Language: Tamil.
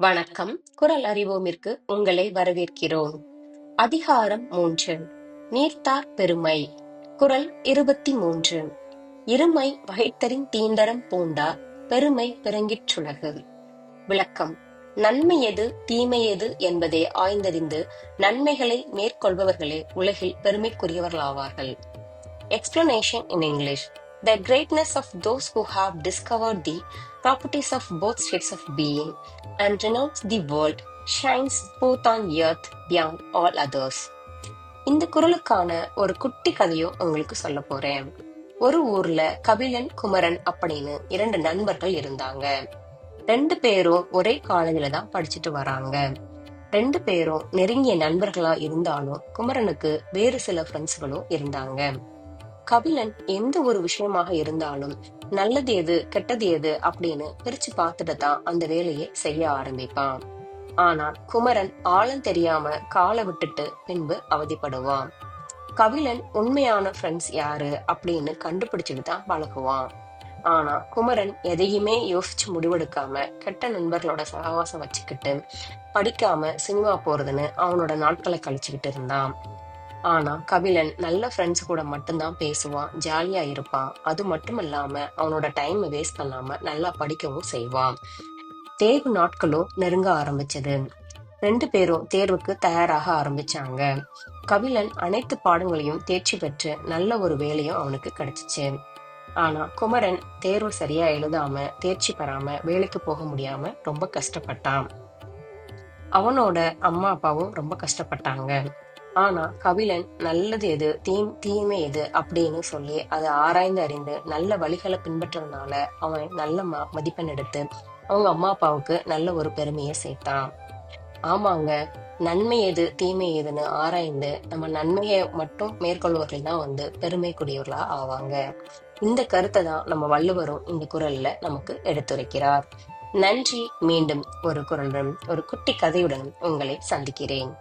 வணக்கம். குரல் அறிவோமிற்கு உங்களை வரவேற்கிறோம். அதிகாரம் 3. நீர்த்தார் பெருமை. குரல் 23. இருமை வகைத்தறின் தீண்டரம் பூண்டார் பெருமை பிறங்கிற்றுலகு. விளக்கம்: நன்மை எது தீமை எது என்பதை ஆய்ந்தறிந்து நன்மைகளை மேற்கொள்பவர்களே உலகில் பெருமைக்குரியவர்களாவார்கள். Explanation in English: The greatness of those who have discovered the properties of both states of being and renounced the world shines both on earth beyond all others. இந்த குறளுக்கான ஒரு குட்டி கதையும் உங்களுக்கு சொல்ல போறேன். ஒரு ஊர்ல கபிலன், குமரன் அப்படின்னு 2 நண்பர்கள் இருந்தாங்க. 2 பேரும் ஒரே காலேஜ்ல தான் படிச்சுட்டு வராங்க. 2 பேரும் நெருங்கிய நண்பர்களா இருந்தாலும் குமரனுக்கு வேறு சில ஃப்ரெண்ட்ஸ்களும் இருந்தாங்க. கபிலன் எந்த ஒரு விஷயமாக இருந்தாலும் நல்லது எது கெட்டது எது அப்படின்னு பிரிச்சு பார்த்துட்டு தான் அந்த வேலையை செய்ய ஆரம்பிப்பான். ஆனால் குமரன் ஆழம் தெரியாம காலை விட்டுட்டு பின்பு அவதிப்படுவான். கபிலன் உண்மையான ஃப்ரெண்ட்ஸ் யாரு அப்படின்னு கண்டுபிடிச்சிட்டு தான் பழகுவான். ஆனா குமரன் எதையுமே யோசிச்சு முடிவெடுக்காம கெட்ட நண்பர்களோட சகவாசம் வச்சுக்கிட்டு படிக்காம சினிமா போறதுன்னு அவனோட நாட்களை கழிச்சுக்கிட்டு இருந்தான். ஆனா கபிலன் நல்ல ஃப்ரெண்ட்ஸ் கூட மட்டும்தான் பேசுவான், ஜாலியா இருப்பான். அது மட்டும் இல்லாம அவனோட டைம் வேஸ்ட் பண்ணாம நல்லா படிக்கவும் செய்வான். தேர்வு நாட்களும் நெருங்க ஆரம்பிச்சது. 2 பேரும் தேர்வுக்கு தயாராக ஆரம்பிச்சாங்க. கபிலன் அனைத்து பாடங்களையும் தேர்ச்சி பெற்று நல்ல ஒரு வேலையும் அவனுக்கு கிடைச்சிச்சு. ஆனா குமரன் தேர்வு சரியா எழுதாம தேர்ச்சி பெறாம வேலைக்கு போக முடியாம ரொம்ப கஷ்டப்பட்டான். அவனோட அம்மா அப்பாவும் ரொம்ப கஷ்டப்பட்டாங்க. ஆனா கபிலன் நல்லது எது தீமை எது அப்படின்னு சொல்லி அதை ஆராய்ந்து அறிந்து நல்ல வழிகளை பின்பற்றதுனால அவன் நல்ல மதிப்பெண் எடுத்து அவங்க அம்மா அப்பாவுக்கு நல்ல ஒரு பெருமையை சேர்த்தான். ஆமாங்க, நன்மை எது தீமை எதுன்னு ஆராய்ந்து நம்ம நன்மையை மட்டும் மேற்கொள்வர்கள் தான் பெருமைக்குரியவர்களா ஆவாங்க. இந்த கருத்தை தான் நம்ம வள்ளுவரும் இந்த குறள்ல நமக்கு எடுத்துரைக்கிறார். நன்றி. மீண்டும் ஒரு குறளுடன் ஒரு குட்டி கதையுடன் உங்களை சந்திக்கிறேன்.